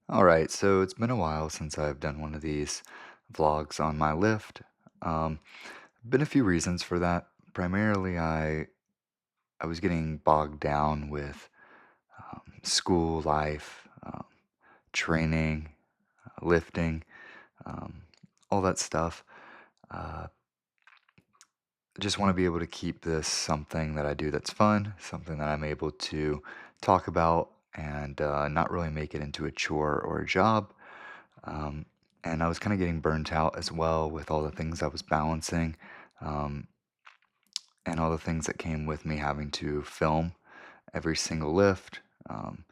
All right, so it's been a while since I've done one of these vlogs on my lift. Um, been a few reasons for that. Primarily, I was getting bogged down with school life, training, lifting, um, all that stuff. Uh, just want to be able to keep this something that I do that's fun, something that I'm able to talk about and not really make it into a chore or a job. Um, and I was kind of getting burnt out as well with all the things I was balancing, um, and all the things that came with me having to film every single lift. Um,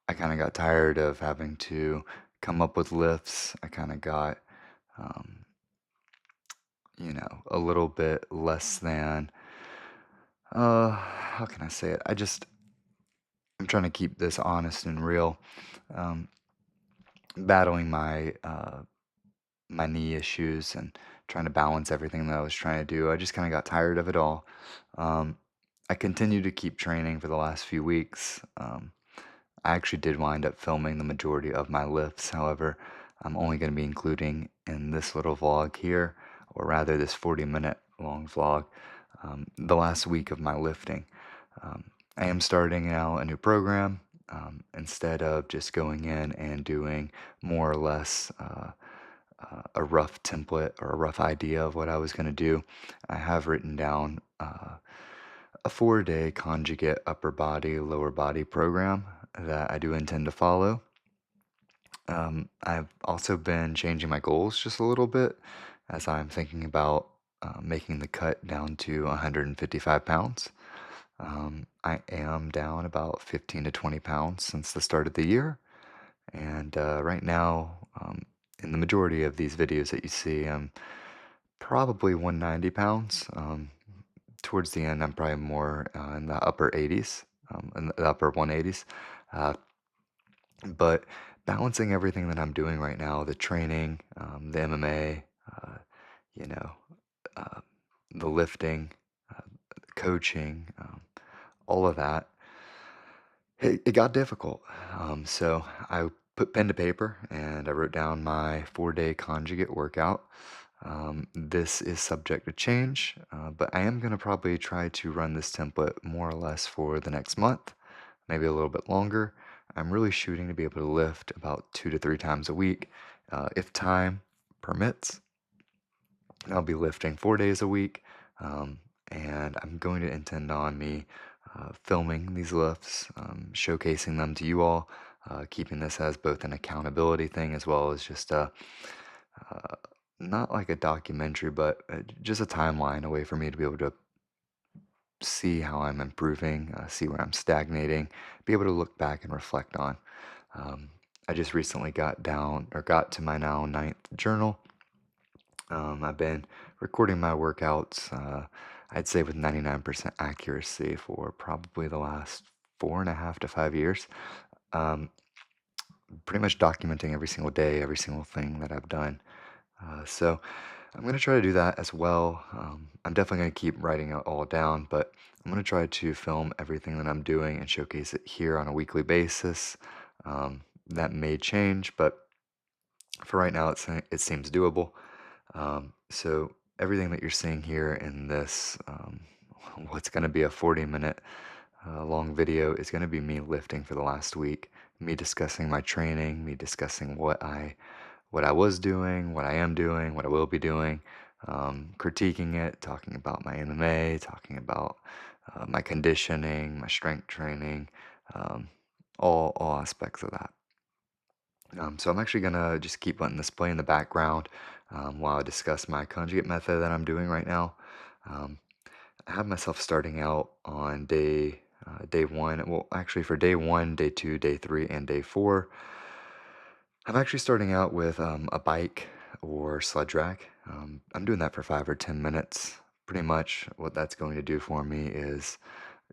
I kind of got tired of having to come up with lifts. I kind of got, um, a little bit less than, how can I say it? I'm trying to keep this honest and real. Um, Battling my knee issues and trying to balance everything that I was trying to do. I just kind of got tired of it all. Um, I continued to keep training for the last few weeks. I actually did wind up filming the majority of my lifts. However, I'm only going to be including in this little vlog here, or rather this 40-minute long vlog, the last week of my lifting. Um, I am starting now a new program. Instead of just going in and doing more or less a rough template or a rough idea of what I was going to do, I have written down a 4-day conjugate upper body, lower body program that I do intend to follow. I've also been changing my goals just a little bit as I'm thinking about making the cut down to 155 pounds. I am down about 15 to 20 pounds since the start of the year. And right now, in the majority of these videos that you see, I'm probably 190 pounds. Towards the end, I'm probably more in the upper 80s, in the upper 180s. Uh, but balancing everything that I'm doing right now, the training, the MMA, you know, uh, the lifting, the coaching, all of that, it got difficult. So I put pen to paper and I wrote down my 4-day conjugate workout. This is subject to change, but I am going to probably try to run this template more or less for the next month, maybe a little bit longer. I'm really shooting to be able to lift about 2 to 3 times a week. If time permits, I'll be lifting 4 days a week, um, and I'm going to intend on me filming these lifts, showcasing them to you all, keeping this as both an accountability thing as well as just uh, not like a documentary, but just a timeline, a way for me to be able to see how I'm improving, see where I'm stagnating, be able to look back and reflect on. Um, I just recently got to my now ninth journal. I've been recording my workouts, I'd say with 99% accuracy for probably the last 4.5 to 5 years. Um, Pretty much documenting every single day, every single thing that I've done. So I'm going to try to do that as well. I'm definitely going to keep writing it all down, but I'm going to try to film everything that I'm doing and showcase it here on a weekly basis. That may change, but for right now, it seems doable. So everything that you're seeing here in this, what's going to be a 40-minute long video, is going to be me lifting for the last week, me discussing my training, me discussing what I was doing, what I am doing, what I will be doing, critiquing it, talking about my MMA, talking about my conditioning, my strength training, um, all aspects of that. So I'm actually gonna just keep letting this play in the background while I discuss my conjugate method that I'm doing right now. Um, I have myself starting out on day one. Well, actually, for day one, day two, day three, and day four, I'm actually starting out with a bike or sled drag. I'm doing that for 5 or 10 minutes. Pretty much what that's going to do for me is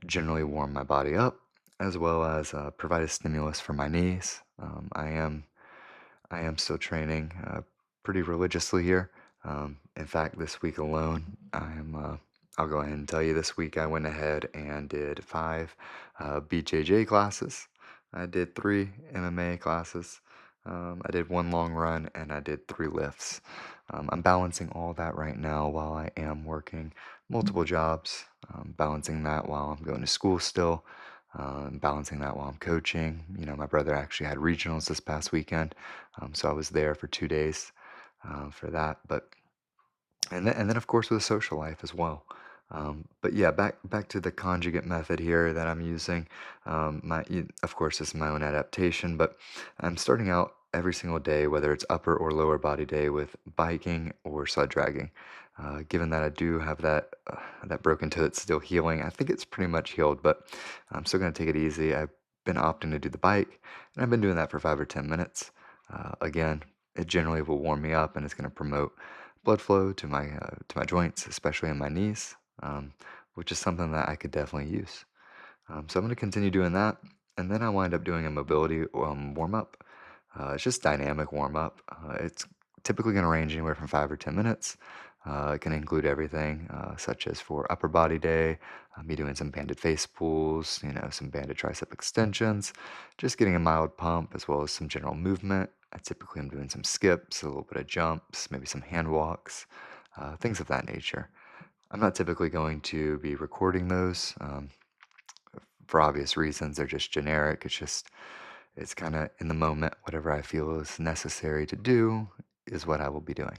generally warm my body up, as well as provide a stimulus for my knees. I am still training pretty religiously here. In fact, this week alone, I'll go ahead and tell you this week I went ahead and did 5 BJJ classes. I did 3 MMA classes. I did one long run, and I did three lifts. I'm balancing all that right now while I am working multiple jobs, balancing that while I'm going to school still, balancing that while I'm coaching. My brother actually had regionals this past weekend, so I was there for 2 days for that. But and then of course with a social life as well. But yeah, back to the conjugate method here that I'm using. Of course, this is my own adaptation, but I'm starting out every single day, whether it's upper or lower body day, with biking or sled dragging. Given that I do have that broken toe that's still healing, I think it's pretty much healed, but I'm still going to take it easy. I've been opting to do the bike, and I've been doing that for 5 or 10 minutes. Again, it generally will warm me up, and it's going to promote blood flow to my joints, especially in my knees, which is something that I could definitely use. So I'm going to continue doing that, and then I wind up doing a mobility warm up. It's just dynamic warm up. It's typically going to range anywhere from 5 or 10 minutes. It can include everything, such as for upper body day, me doing some banded face pulls, some banded tricep extensions, just getting a mild pump as well as some general movement. I typically am doing some skips, a little bit of jumps, maybe some hand walks, things of that nature. I'm not typically going to be recording those for obvious reasons. They're just generic. It's kind of in the moment. Whatever I feel is necessary to do is what I will be doing.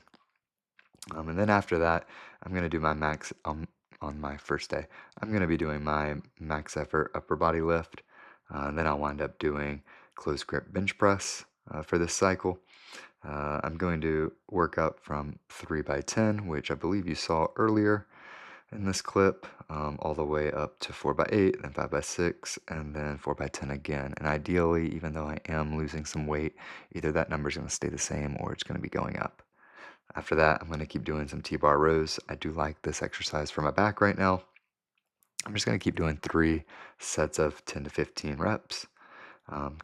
And then after that, I'm going to do my max on my first day. I'm going to be doing my max effort upper body lift. Then I'll wind up doing close grip bench press for this cycle. I'm going to work up from 3 by 10, which I believe you saw earlier in this clip, all the way up to 4 by 8, then 5 by 6, and then 4 by 10 again. And ideally, even though I am losing some weight, either that number is going to stay the same or it's going to be going up. After that, I'm going to keep doing some T-bar rows. I do like this exercise for my back right now. I'm just going to keep doing 3 sets of 10 to 15 reps,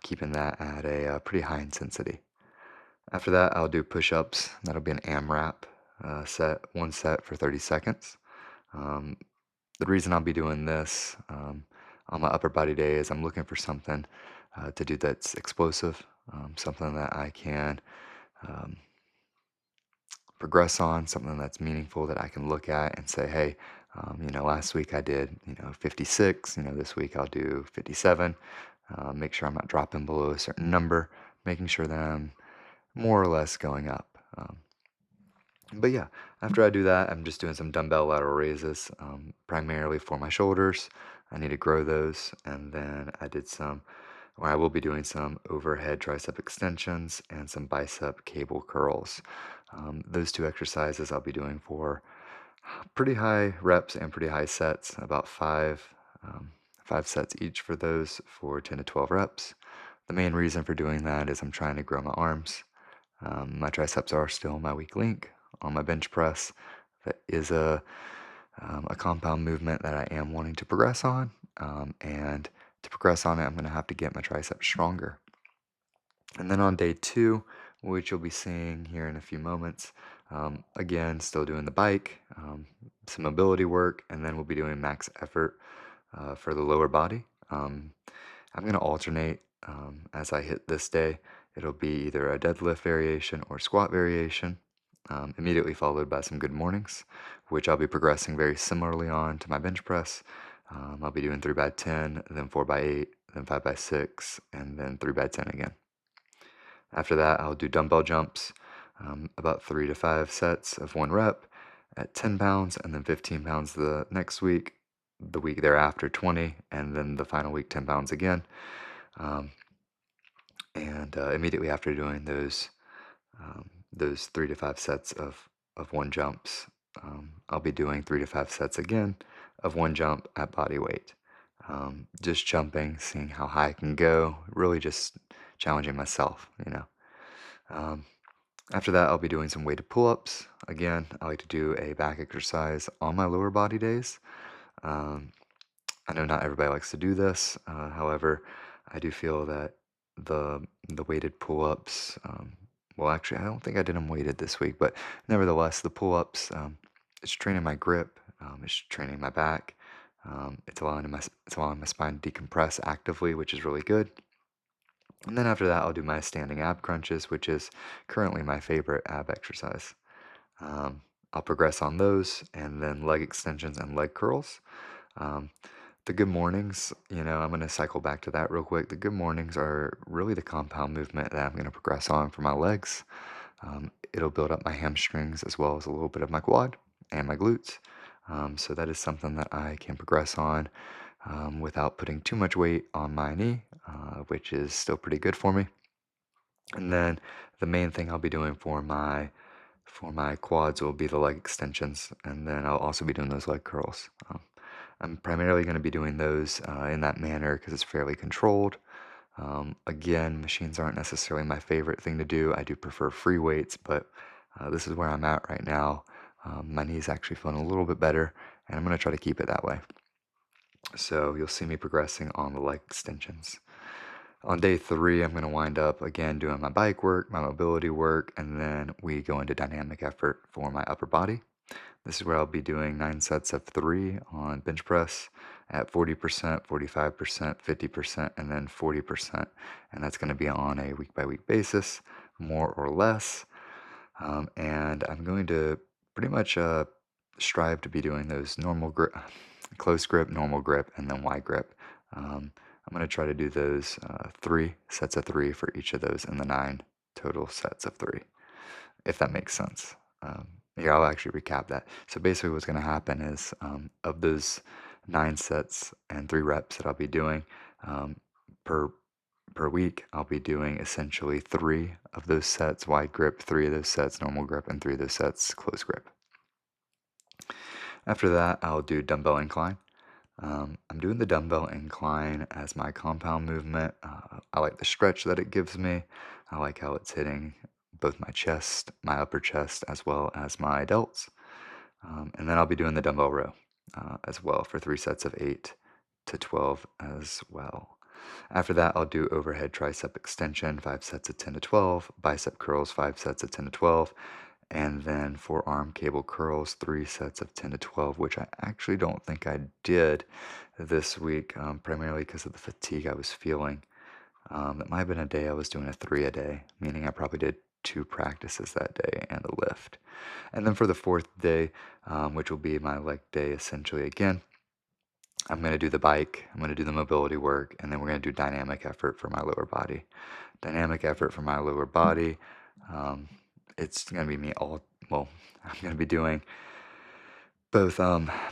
keeping that at a pretty high intensity. After that, I'll do push-ups. That'll be an AMRAP one set for 30 seconds. Um, the reason I'll be doing this on my upper body day is I'm looking for something to do that's explosive, something that I can um, progress on, something that's meaningful that I can look at and say, hey, last week I did, 56, this week I'll do 57. Make sure I'm not dropping below a certain number, making sure that I'm more or less going up. But yeah, after I do that, I'm just doing some dumbbell lateral raises, primarily for my shoulders. I need to grow those. And then I will be doing some overhead tricep extensions and some bicep cable curls. Those two exercises I'll be doing for pretty high reps and pretty high sets, about um, 5 sets each for those for 10 to 12 reps. The main reason for doing that is I'm trying to grow my arms. My triceps are still my weak link on my bench press. That is a compound movement that I am wanting to progress on. And to progress on it, I'm going to have to get my triceps stronger. And then on day 2, which you'll be seeing here in a few moments, again, still doing the bike, some mobility work, and then we'll be doing max effort for the lower body. I'm going to alternate as I hit this day. It'll be either a deadlift variation or squat variation, immediately followed by some good mornings, which I'll be progressing very similarly on to my bench press. I'll be doing 3 by 10, then 4 by 8, then 5 by 6, and then 3 by 10 again. After that, I'll do dumbbell jumps, about 3 to 5 sets of 1 rep at 10 pounds, and then 15 pounds the next week, the week thereafter 20, and then the final week 10 pounds again. And immediately after doing those 3 to 5 sets of 1 jumps, I'll be doing 3 to 5 sets again of 1 jump at body weight. Just jumping, seeing how high I can go, really just challenging myself. Um, After that, I'll be doing some weighted pull-ups. Again, I like to do a back exercise on my lower body days. Um, I know not everybody likes to do this. However, I do feel that the weighted pull-ups, well, actually, I don't think I did them weighted this week, but nevertheless, the pull-ups, it's training my grip, it's training my back, it's allowing my spine to decompress actively, which is really good. And then after that, I'll do my standing ab crunches, which is currently my favorite ab exercise. Um, I'll progress on those, and then leg extensions and leg curls. Um, the good mornings, I'm going to cycle back to that real quick. The good mornings are really the compound movement that I'm going to progress on for my legs. It'll build up my hamstrings as well as a little bit of my quad and my glutes. So that is something that I can progress on without putting too much weight on my knee, which is still pretty good for me. And then the main thing I'll be doing for my quads will be the leg extensions, and then I'll also be doing those leg curls. I'm primarily going to be doing those in that manner because it's fairly controlled. Again, machines aren't necessarily my favorite thing to do. I do prefer free weights, but this is where I'm at right now. My knee's actually feeling a little bit better, and I'm going to try to keep it that way. So you'll see me progressing on the leg extensions. On day 3, I'm going to wind up again doing my bike work, my mobility work, and then we go into dynamic effort for my upper body. This is where I'll be doing 9 sets of 3 on bench press at 40%, 45%, 50%, and then 40%. And that's going to be on a week by week basis, more or less. And I'm going to pretty much strive to be doing those normal grip, close grip, normal grip, and then wide grip. I'm going to try to do those 3 sets of 3 for each of those in the 9 total sets of 3, if that makes sense. Here, I'll actually recap that. So basically, what's going to happen is of those 9 sets and 3 reps that I'll be doing um, per per week, I'll be doing essentially 3 of those sets wide grip, 3 of those sets normal grip, and 3 of those sets close grip. After that, I'll do dumbbell incline. I'm doing the dumbbell incline as my compound movement. I like the stretch that it gives me. I like how it's hitting both my chest, my upper chest, as well as my delts. And then I'll be doing the dumbbell row as well for 3 sets of 8 to 12 as well. After that, I'll do overhead tricep extension, 5 sets of 10 to 12, bicep curls, 5 sets of 10 to 12, and then forearm cable curls, 3 sets of 10 to 12, which I actually don't think I did this week, primarily because of the fatigue I was feeling. It might have been a day I was doing a 3 a day, meaning I probably did 2 practices that day and a lift. And then for the 4th day, which will be my leg day essentially again, I'm going to do the bike, I'm going to do the mobility work, and then we're going to do dynamic effort for my lower body. Dynamic effort for my lower body, um, it's going to be me well, I'm going to be doing both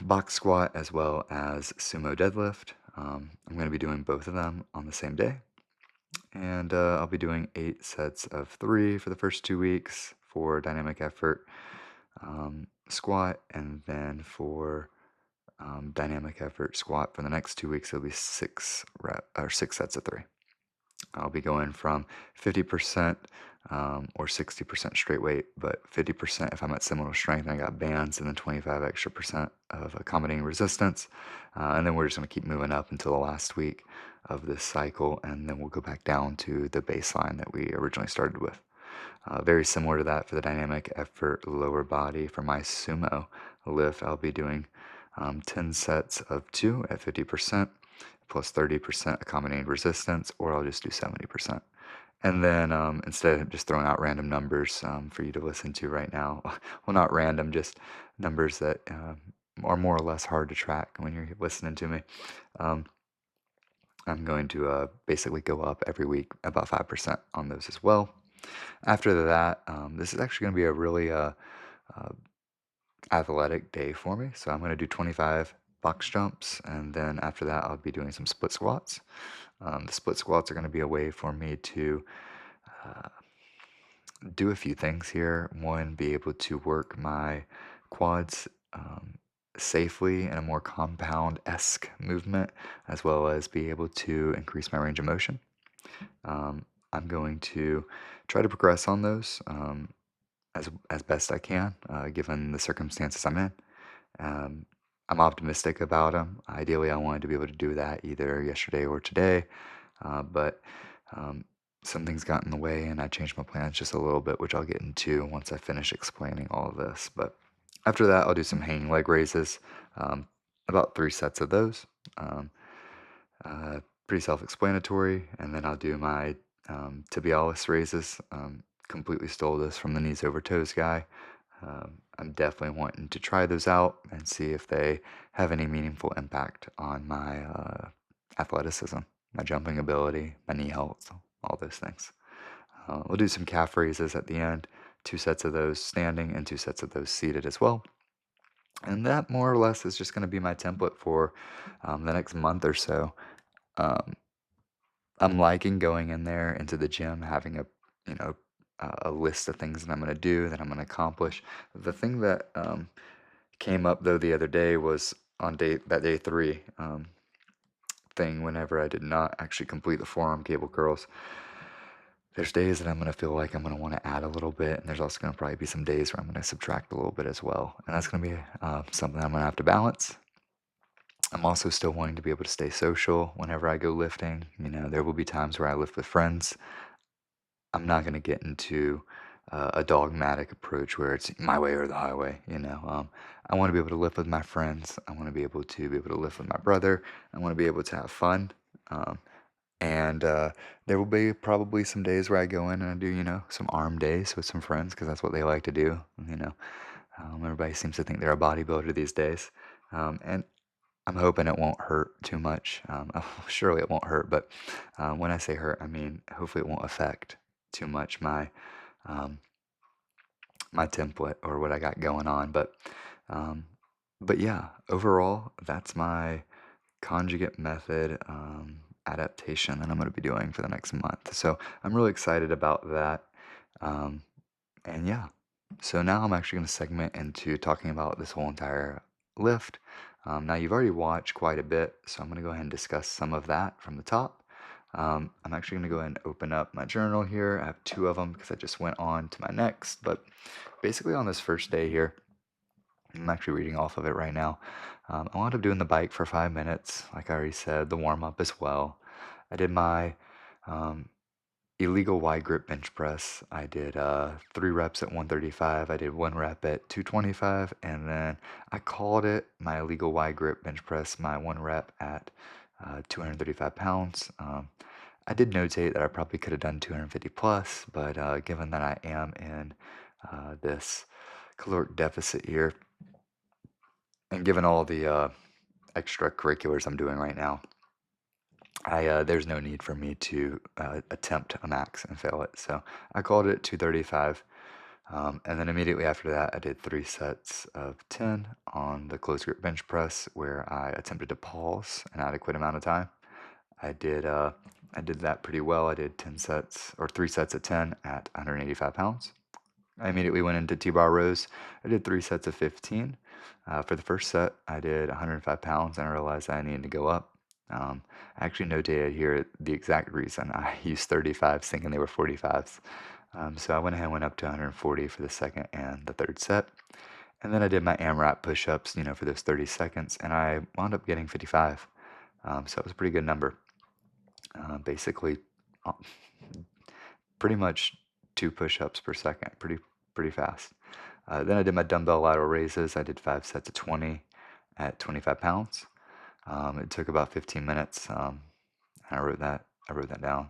box squat as well as sumo deadlift. I'm going to be doing both of them on the same day. And I'll be doing 8 sets of 3 for the first 2 weeks for dynamic effort squat, and then for dynamic effort squat for the next 2 weeks, it'll be 6 sets of 3. I'll be going from 50% or 60% straight weight, but 50% if I'm at similar strength and I got bands, and then 25 extra percent of accommodating resistance. And then we're just going to keep moving up until the last week of this cycle, and then we'll go back down to the baseline that we originally started with. Very similar to that for the dynamic effort lower body. For my sumo lift, I'll be doing 10 sets of 2 at 50% plus 30% accommodating resistance, or I'll just do 70%. And then instead of just throwing out random numbers for you to listen to right now, well, not random, just numbers that are more or less hard to track when you're listening to me. Um, I'm going to basically go up every week about 5% on those as well. After that, this is actually going to be a really uh, athletic day for me. So I'm going to do 25 box jumps, and then after that, I'll be doing some split squats. The split squats are going to be a way for me to uh, do a few things here. One, be able to work my quads safely in a more compound-esque movement, as well as be able to increase my range of motion. I'm going to try to progress on those as best I can, given the circumstances I'm in. Um, I'm optimistic about them. Ideally, I wanted to be able to do that either yesterday or today, but um, some things got in the way, and I changed my plans just a little bit, which I'll get into once I finish explaining all of this. But after that, I'll do some hanging leg raises, about 3 sets of those. Um, Pretty self-explanatory, and then I'll do my Tibialis raises. Completely stole this from the knees over toes guy. I'm definitely wanting to try those out and see if they have any meaningful impact on my athleticism, my jumping ability, my knee health, all those things. We'll do some calf raises at the end, 2 sets of those standing and 2 sets of those seated as well. And that more or less is just going to be my template for the next month or so. Um, I'm liking going in there into the gym, having you know, a list of things that I'm going to do, that I'm going to accomplish. The thing that came up though the other day was on day 3 thing. Whenever I did not actually complete the forearm cable curls, there's days that I'm going to feel like I'm going to want to add a little bit, and there's also going to probably be some days where I'm going to subtract a little bit as well, and that's going to be something I'm going to have to balance. I'm also still wanting to be able to stay social whenever I go lifting. There will be times where I lift with friends. I'm not going to get into a dogmatic approach where it's my way or the highway. I want to be able to lift with my friends. I want to be able to lift with my brother. I want to be able to have fun. Um, and there will be probably some days where I go in and I do, some arm days with some friends because that's what they like to do. Everybody seems to think they're a bodybuilder these days. And I'm hoping it won't hurt too much. Surely it won't hurt, but when I say hurt, I mean hopefully it won't affect too much um, my template or what I got going on. Um, but yeah, overall, that's my conjugate method adaptation that I'm going to be doing for the next month. So I'm really excited about that. Um, and yeah, so now I'm actually going to segment into talking about this whole entire lift. Now you've already watched quite a bit, so I'm going to go ahead and discuss some of that from the top. I'm actually going to go ahead and open up my journal here. I have 2 of them because I just went on to my next. But basically on this first day here, I'm actually reading off of it right now. I wound up doing the bike for 5 minutes, like I already said, the warm up as well. I did my um, illegal wide grip bench press. I did 3 reps at 135. I did 1 rep at 225, and then I called it my illegal wide grip bench press, my 1 rep at 235 pounds. I did notate that I probably could have done 250 plus, but given that I am in this caloric deficit here, and given all the extracurriculars I'm doing right now, there's no need for me to attempt a max and fail it. So I called it 235. And then immediately after that, I did 3 sets of 10 on the closed grip bench press, where I attempted to pause an adequate amount of time. I did that pretty well. I did 10 sets or 3 sets of 10 at 185 pounds. I immediately went into T-bar rows. I did 3 sets of 15. For the first set, I did 105 pounds, and I realized I needed to go up. I actually notated here the exact reason. I used 35s thinking they were 45s. So I went ahead and went up to 140 for the second and the third set. And then I did my AMRAP push-ups, for those 30 seconds, and I wound up getting 55. So it was a pretty good number. Basically, uh, pretty much 2 push-ups per second, pretty fast. Then I did my dumbbell lateral raises. I did 5 sets of 20 at 25 pounds. It took about 15 minutes. I wrote that down.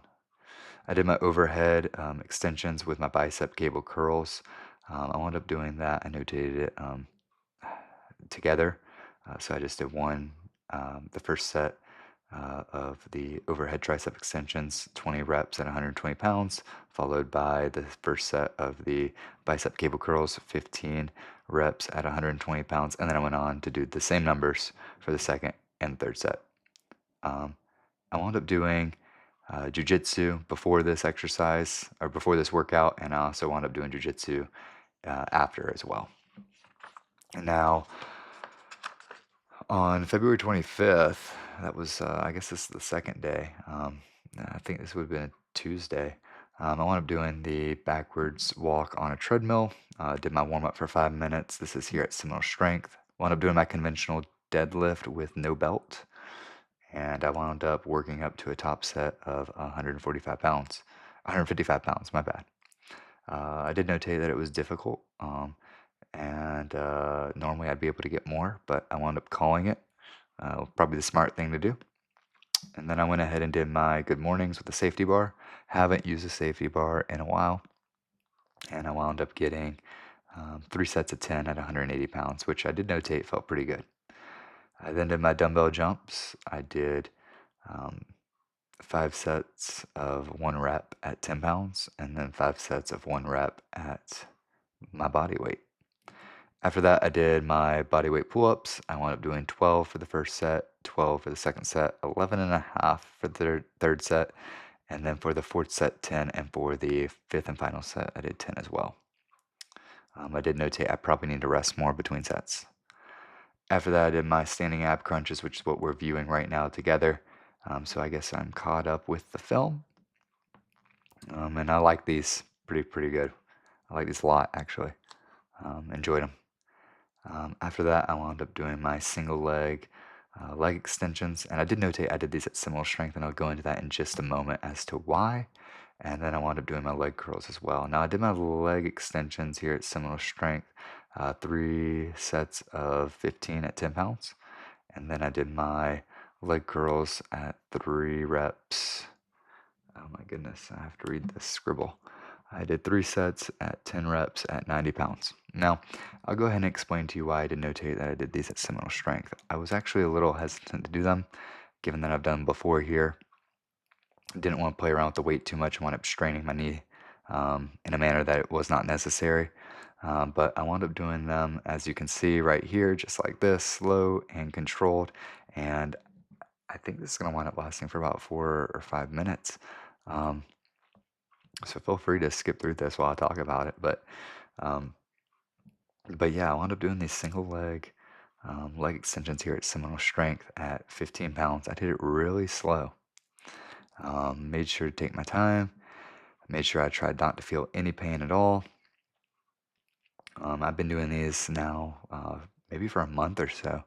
I did my overhead extensions with my bicep cable curls. I wound up doing that. I notated it together. So I just did the first set of the overhead tricep extensions, 20 reps at 120 pounds, followed by the first set of the bicep cable curls, 15 reps at 120 pounds. And then I went on to do the same numbers for the second and third set. I wound up doing jujitsu before this exercise or before this workout, and I also wound up doing jujitsu after as well. And now on February 25th, that was, I guess this is the second day. I think this would have been a Tuesday. I wound up doing the backwards walk on a treadmill. Did my warm up for 5 minutes. This is here at Similar Strength. Wound up doing my conventional deadlift with no belt. And I wound up working up to a top set of 145 pounds. 155 pounds, my bad. I did notate that it was difficult. And normally I'd be able to get more, but I wound up calling it. Probably the smart thing to do. And then I went ahead and did my good mornings with the safety bar. Haven't used a safety bar in a while, and I wound up getting 3 sets of 10 at 180 pounds, which I did notate felt pretty good. I then did my dumbbell jumps. I did um, 5 sets of 1 rep at 10 pounds, and then 5 sets of 1 rep at my body weight. After that, I did my body weight pull ups. I wound up doing 12 for the first set, 12 for the second set, 11 and a half for the third set, and then for the fourth set, 10, and for the fifth and final set, I did 10 as well. I did notate I probably need to rest more between sets. After that, I did my standing ab crunches, which is what we're viewing right now together. So I guess I'm caught up with the film, and I like these pretty good. I like these a lot actually. Enjoyed them. After that, I wound up doing my single leg extensions, and I did notate I did these at similar strength, and I'll go into that in just a moment as to why. And then I wound up doing my leg curls as well. Now I did my leg extensions here at similar strength, 3 sets of 15 at 10 pounds, and then I did my leg curls at 3 reps. Oh my goodness, I have to read this scribble. I did 3 sets at 10 reps at 90 pounds. Now, I'll go ahead and explain to you why I did notate that I did these at similar strength. I was actually a little hesitant to do them, given that I've done them before here. Didn't want to play around with the weight too much and wound up straining my knee in a manner that it was not necessary. But I wound up doing them, as you can see right here, just like this, slow and controlled. And I think this is going to wind up lasting for about 4 or 5 minutes. Um, so feel free to skip through this while I talk about it. Um, but yeah, I wound up doing these single leg extensions here at similar strength at 15 pounds. I did it really slow. Made sure to take my time. Made sure I tried not to feel any pain at all. I've been doing these now maybe for a month or so,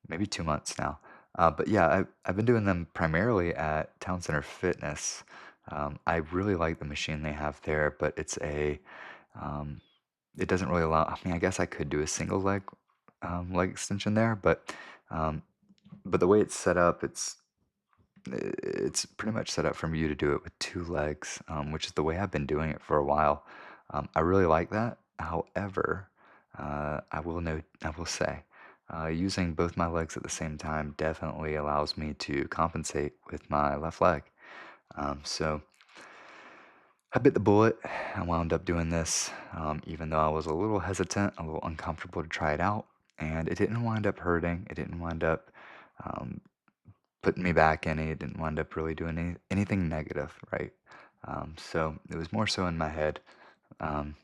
maybe 2 months now. But yeah, I've been doing them primarily at Town Center Fitness. I really like the machine they have there, but um, it doesn't really allow. I mean, I guess I could do a single leg extension there, um, but the way it's set up, it's pretty much set up for you to do it with 2 legs, which is the way I've been doing it for a while. I really like that. However, I will say, using both my legs at the same time definitely allows me to compensate with my left leg. So I bit the bullet. I wound up doing this, even though I was a little hesitant, a little uncomfortable to try it out, and it didn't wind up hurting. It didn't wind up um, putting me back any. It didn't wind up really doing anything negative, right? So it was more so in my head. Um,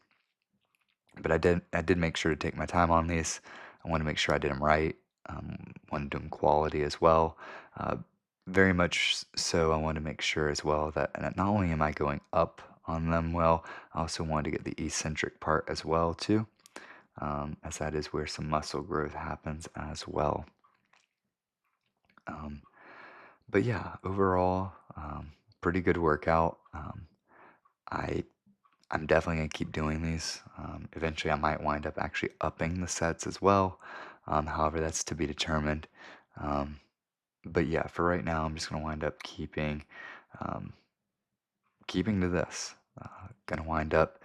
but I did make sure to take my time on these. I want to make sure I did them right. Want to do them quality as well. Uh, Very much so. I want to make sure as well that not only am I going up on them well, I also want to get the eccentric part as well too, as that is where some muscle growth happens as well. Um, but yeah, overall, pretty good workout. I I'm definitely gonna keep doing these. Eventually, I might wind up actually upping the sets as well. However, that's to be determined. Um, but yeah, for right now, I'm just gonna wind up um, keeping to this. Gonna wind up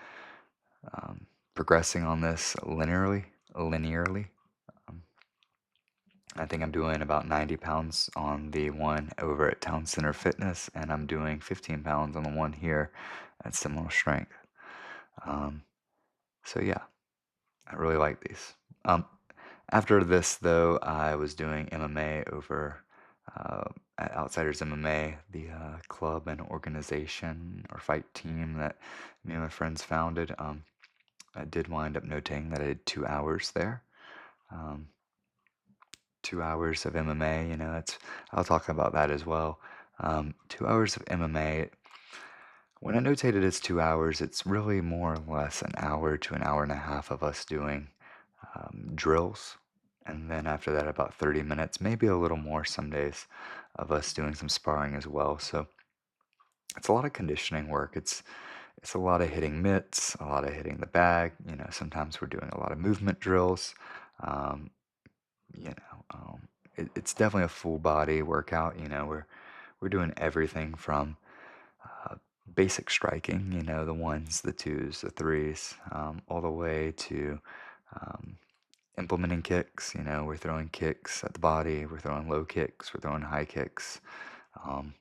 progressing on this linearly. Um, I think I'm doing about 90 pounds on the one over at Town Center Fitness, and I'm doing 15 pounds on the one here at similar strength. Um, so yeah, I really like these. Um, After this, though, I was doing MMA over uh, at Outsiders MMA, the club and organization or fight team that me and my friends founded. I did wind up noting that I did 2 hours there. Um, 2 hours of MMA, that's I'll talk about that as well. 2 hours of MMA. When I notated it's 2 hours, it's really more or less an hour to an hour and a half of us doing drills. And then after that, about 30 minutes, maybe a little more some days, of us doing some sparring as well. So it's a lot of conditioning work. It's a lot of hitting mitts, a lot of hitting the bag. Sometimes we're doing a lot of movement drills. Um, it's definitely a full body workout. We're we're doing everything from uh, basic striking, the ones, the twos, the threes, all the way to um, implementing kicks. We're throwing kicks at the body, we're throwing low kicks, we're throwing high kicks. Um,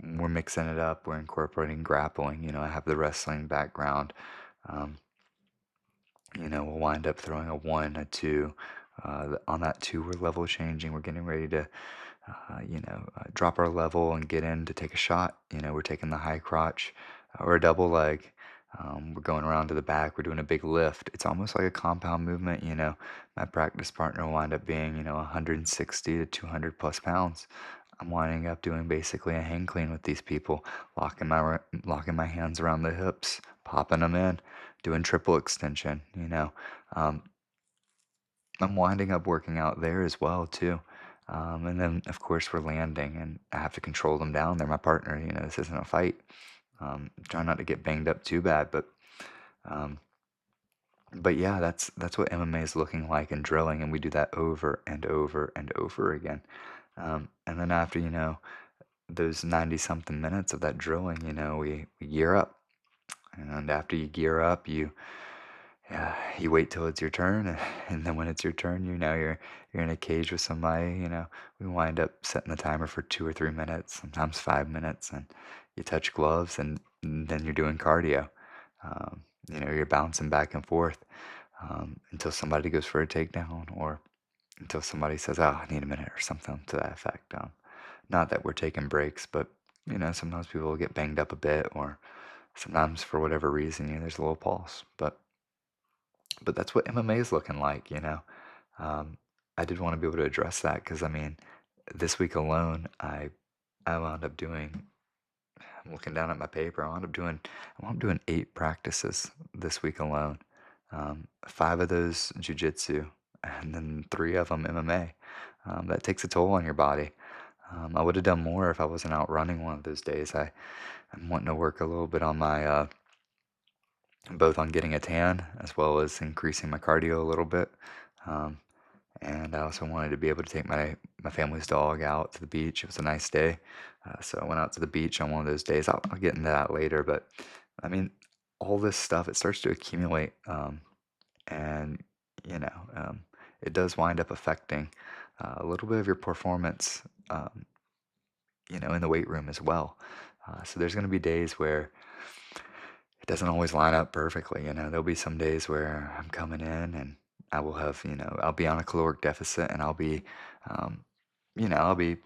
we're mixing it up, we're incorporating grappling. I have the wrestling background. Um, we'll wind up throwing a one, a two. On that two, we're level changing. We're getting ready to drop our level and get in to take a shot. We're taking the high crotch or a double leg. We're going around to the back. We're doing a big lift. It's almost like a compound movement. My practice partner will wind up being, 160 to 200 plus pounds. I'm winding up doing basically a hang clean with these people, locking my hands around the hips, popping them in, doing triple extension. Um, I'm winding up working out there as well too. And then of course we're landing and I have to control them down. They're my partner, this isn't a fight. Try not to get banged up too bad, um, but yeah, that's what MMA is looking like in drilling, and we do that over and over and over again. And then after, those 90 something minutes of that drilling, we gear up. And after you gear up, yeah, you wait till it's your turn, and then when it's your turn, you're in a cage with somebody. We wind up setting the timer for 2 or 3 minutes, sometimes 5 minutes, and you touch gloves, and then you're doing cardio. You're bouncing back and forth until somebody goes for a takedown, or until somebody says, "Oh, I need a minute," or something to that effect. Not that we're taking breaks, but sometimes people will get banged up a bit, or sometimes for whatever reason, there's a little pulse, but that's what MMA is looking like. Um, I did want to be able to address that because I mean, this week alone, I wound up doing. I'm looking down at my paper. I wound up doing 8 practices this week alone. 5 of those jujitsu, and then 3 of them MMA. That takes a toll on your body. I would have done more if I wasn't out running one of those days. I'm wanting to work a little bit on my both on getting a tan as well as increasing my cardio a little bit. Um, and I also wanted to be able to take my family's dog out to the beach. It was a nice day, so I went out to the beach on one of those days. I'll get into that later, but I mean, all this stuff, it starts to accumulate, and you know, um, it does wind up affecting a little bit of your performance, in the weight room as well. So there's going to be days where it doesn't always line up perfectly. There'll be some days where I'm coming in and I will have, I'll be on a caloric deficit, and um, I'll be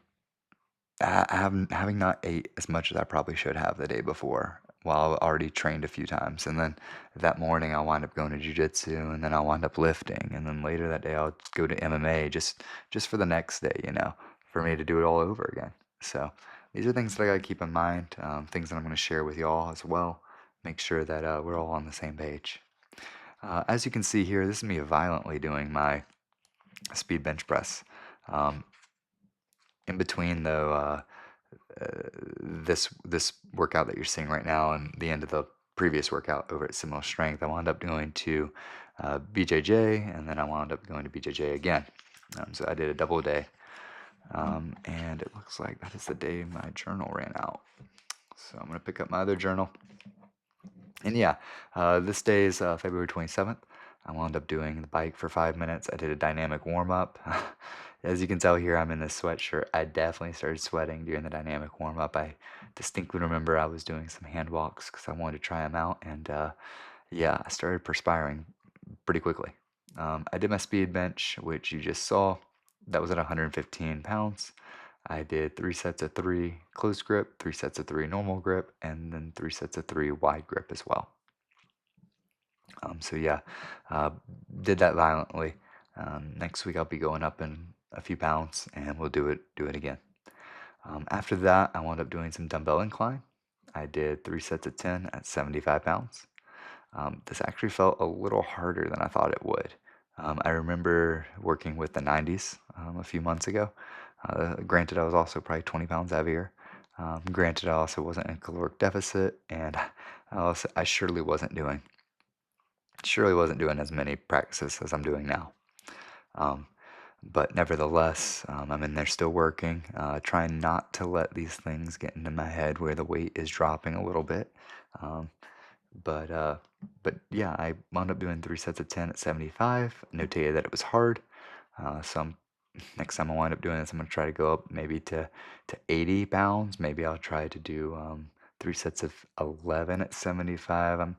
having not ate as much as I probably should have the day before, while I already trained a few times. And then that morning I'll wind up going to jujitsu, and then I'll wind up lifting, and then later that day I'll go to MMA just for the next day, for me to do it all over again. So these are things that I gotta keep in mind, things that I'm gonna share with y'all as well. Make sure that we're all on the same page. As you can see here, this is me violently doing my speed bench press. Um, in between, though, this workout that you're seeing right now and the end of the previous workout over at Similar Strength, I wound up going to BJJ, and then I wound up going to BJJ again. So I did a double day, and it looks like that is the day my journal ran out. So I'm gonna pick up my other journal. And yeah, this day is February 27th. I wound up doing the bike for 5 minutes. I did a dynamic warm up. As you can tell here, I'm in this sweatshirt. I definitely started sweating during the dynamic warm up. I distinctly remember I was doing some hand walks because I wanted to try them out. And yeah, I started perspiring pretty quickly. I did my speed bench, which you just saw. That was at 115 pounds. I did 3 sets of 3 closed grip, 3 sets of 3 normal grip, and then 3 sets of 3 wide grip as well. So yeah, uh, did that violently. Next week I'll be going up in a few pounds, and we'll do it again. After that, I wound up doing some dumbbell incline. I did 3 sets of 10 at 75 pounds. This actually felt a little harder than I thought it would. I remember working with the 90s a few months ago. Granted, I was also probably 20 pounds heavier. Granted, I also wasn't in caloric deficit, and I surely wasn't doing as many practices as I'm doing now. Um, But nevertheless, I'm in there still working, trying not to let these things get into my head where the weight is dropping a little bit. Um, but uh, but yeah, I wound up doing 3 sets of 10 at 75. Notated that it was hard. So next time I wind up doing this, I'm gonna try to go up maybe to 80 pounds. Maybe I'll try to do 3 sets of 11 at 75. I'm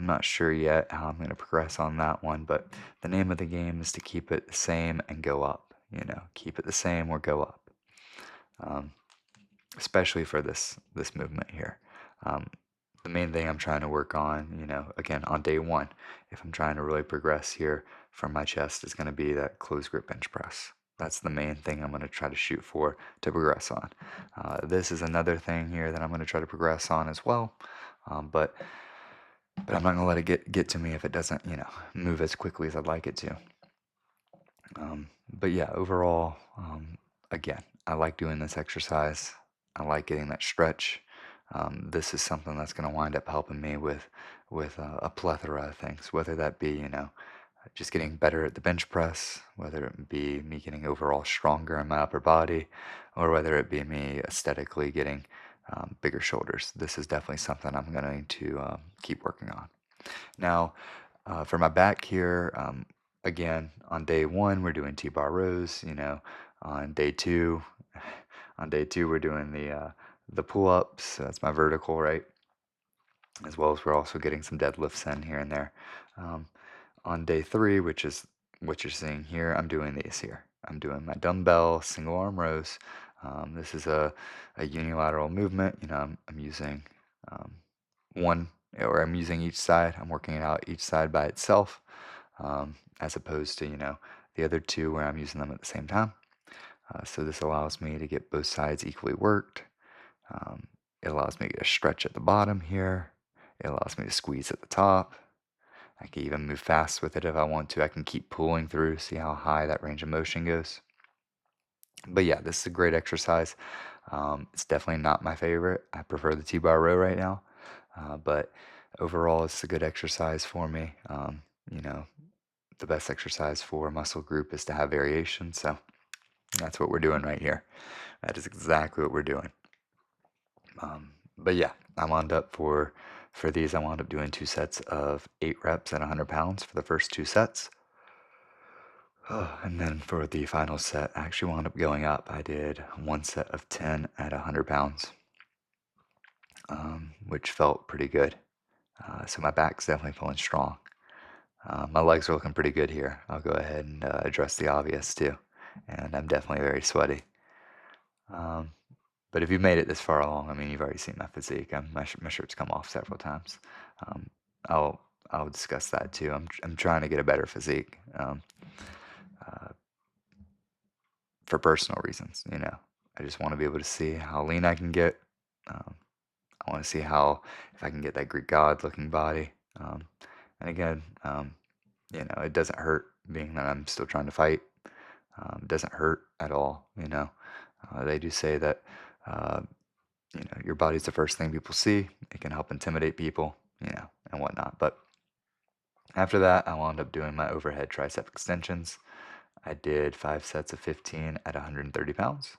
not sure yet how I'm gonna progress on that one, but the name of the game is to keep it the same and go up. Keep it the same or go up. Um, Especially for this movement here. Um, the main thing I'm trying to work on, again on day one, if I'm trying to really progress here from my chest, is going to be that closed grip bench press. That's the main thing I'm going to try to shoot for to progress on. This is another thing here that I'm going to try to progress on as well, but I'm not going to let it get to me if it doesn't, move as quickly as I'd like it to. But yeah, overall, again, I like doing this exercise. I like getting that stretch. This is something that's going to wind up helping me with a plethora of things, whether that be, just getting better at the bench press, whether it be me getting overall stronger in my upper body, or whether it be me aesthetically getting bigger shoulders. This is definitely something I'm going to keep working on. Now, for my back here, again, on day one, we're doing T-bar rows. On day two, we're doing the pull-ups. So that's my vertical, right? As well as we're also getting some deadlifts in here and there. Um, on day three, which is what you're seeing here, I'm doing these here. I'm doing my dumbbell single arm rows. This is a unilateral movement. I'm using um, one, or I'm using each side. I'm working it out each side by itself, as opposed to, the other two where I'm using them at the same time. So this allows me to get both sides equally worked. Um, it allows me to get a stretch at the bottom here. It allows me to squeeze at the top. I can even move fast with it if I want to. I can keep pulling through, see how high that range of motion goes. But yeah, this is a great exercise. It's definitely not my favorite. I prefer the T-bar row right now. But overall, it's a good exercise for me. You know, the best exercise for a muscle group is to have variation. So that's what we're doing right here. That is exactly what we're doing. But yeah, I wound up for these. I wound up doing 2 sets of 8 reps at 100 pounds for the first 2 sets. And then for the final set, I actually wound up going up. I did 1 set of 10 at 100 pounds, which felt pretty good. So my back's definitely feeling strong. My legs are looking pretty good here. I'll go ahead and address the obvious too. And I'm definitely very sweaty. Um, but if you've made it this far along, I mean, you've already seen my physique. My shirt's come off several times. Um, I'll discuss that too. I'm trying to get a better physique. Uh, for personal reasons. I just want to be able to see how lean I can get. Um, I want to see how if I can get that Greek god looking body. And again, it doesn't hurt being that I'm still trying to fight. It doesn't hurt at all. They do say that uh, your body's the first thing people see. It can help intimidate people, and whatnot. But after that, I wound up doing my overhead tricep extensions. I did 5 sets of 15 at 130 pounds.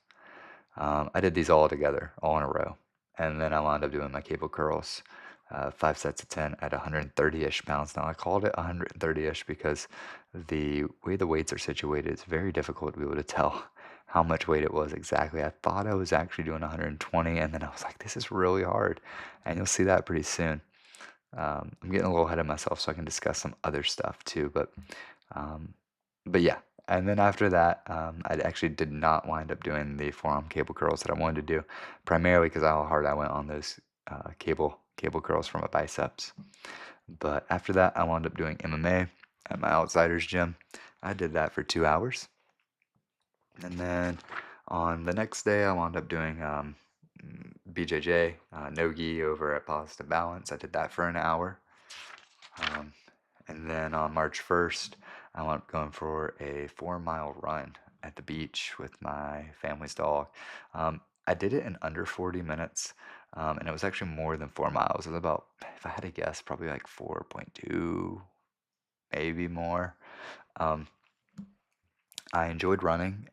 I did these all together, all in a row. And then I wound up doing my cable curls, 5 sets of 10 at 130-ish pounds. Now, I called it 130-ish because the way the weights are situated, it's very difficult to be able to tell how much weight it was exactly. I thought I was actually doing 120, and then I was like, this is really hard. And you'll see that pretty soon. I'm getting a little ahead of myself, so I can discuss some other stuff too. Um, but yeah, and then after that, I actually did not wind up doing the forearm cable curls that I wanted to do, primarily because of how hard I went on those cable curls from my biceps. But after that, I wound up doing MMA at my Outsiders gym. I did that for 2 hours, and then on the next day, I wound up doing BJJ no gi over at Positive Balance. I did that for an hour. And then on March 1st, I went going for a 4 mile run at the beach with my family's dog. I did it in under 40 minutes, and it was actually more than 4 miles. It was about, if I had to guess, probably like 4.2, maybe more. Um, I enjoyed running.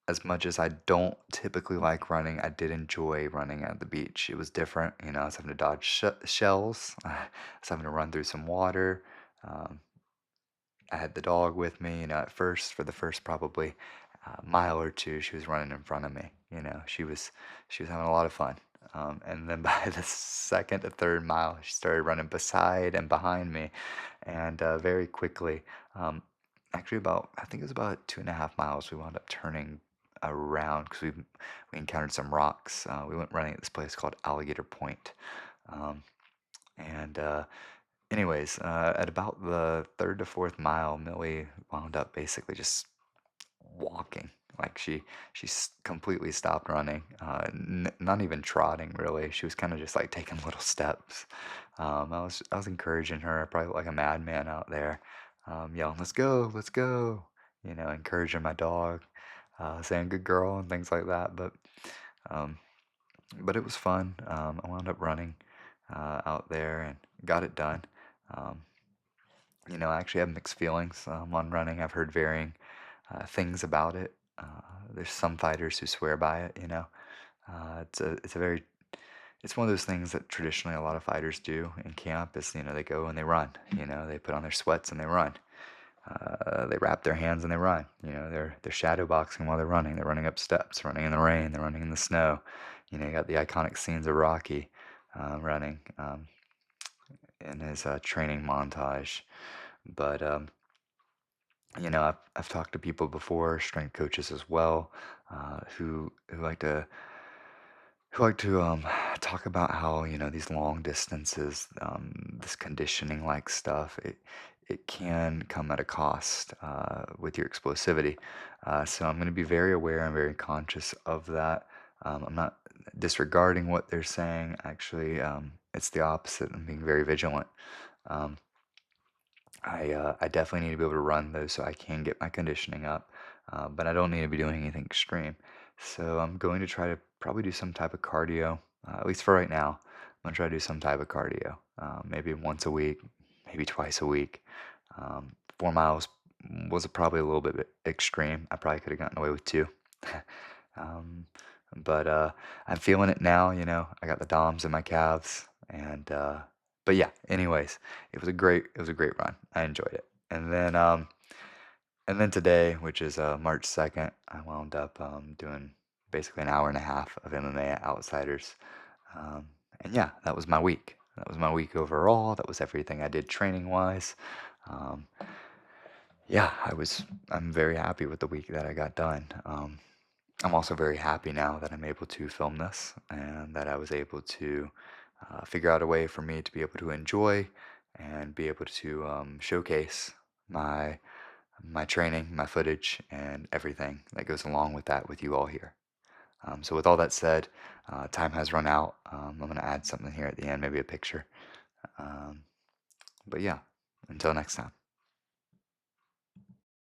As much as I don't typically like running, I did enjoy running at the beach. It was different, I was having to dodge shells. I was having to run through some water. Um, I had the dog with me, at first, for the first probably mile or two, she was running in front of me. She was having a lot of fun. And then by the second to third mile, she started running beside and behind me, and very quickly, um, actually about I think it was about 2.5 miles, we wound up turning around because we encountered some rocks. We went running at this place called Alligator Point, um, and anyways, at about the third to fourth mile, Millie wound up basically just walking. Like completely stopped running, not even trotting really. She was kind of just like taking little steps. I was encouraging her, probably like a madman out there, yelling, let's go," encouraging my dog, saying "good girl" and things like that. Um, but it was fun. I wound up running out there and got it done. Um, I actually have mixed feelings on running. I've heard varying things about it. There's some fighters who swear by it. It's one of those things that traditionally a lot of fighters do in camp is, they go and they run. They put on their sweats and they run. They wrap their hands and they run. They're shadow boxing while they're running. They're running up steps, running in the rain, they're running in the snow. You got the iconic scenes of Rocky running in his training montage. But I've talked to people before, strength coaches as well, who like to talk about how these long distances, this conditioning like stuff, it can come at a cost with your explosivity. So I'm going to be very aware and very conscious of that. I'm not disregarding what they're saying. Actually, it's the opposite. I'm being very vigilant. Um, I definitely need to be able to run those so I can get my conditioning up, but I don't need to be doing anything extreme. So I'm going to try to probably do some type of cardio, at least for right now. I'm gonna try to do some type of cardio, maybe once a week, maybe twice a week. 4 miles was probably a little bit extreme. I probably could have gotten away with two. um, but I'm feeling it now. I got the DOMs in my calves, and but yeah. Anyways, it was a great run. I enjoyed it. And then today, which is March 2nd, I wound up doing basically an hour and a half of MMA at Outsiders. Um, and yeah, that was my week. That was my week overall. That was everything I did training wise. Um, yeah, I'm very happy with the week that I got done. I'm also very happy now that I'm able to film this and that I was able to figure out a way for me to be able to enjoy and be able to showcase my training, my footage, and everything that goes along with that with you all here. So with all that said, time has run out. I'm going to add something here at the end, maybe a picture. Um, but yeah, until next time.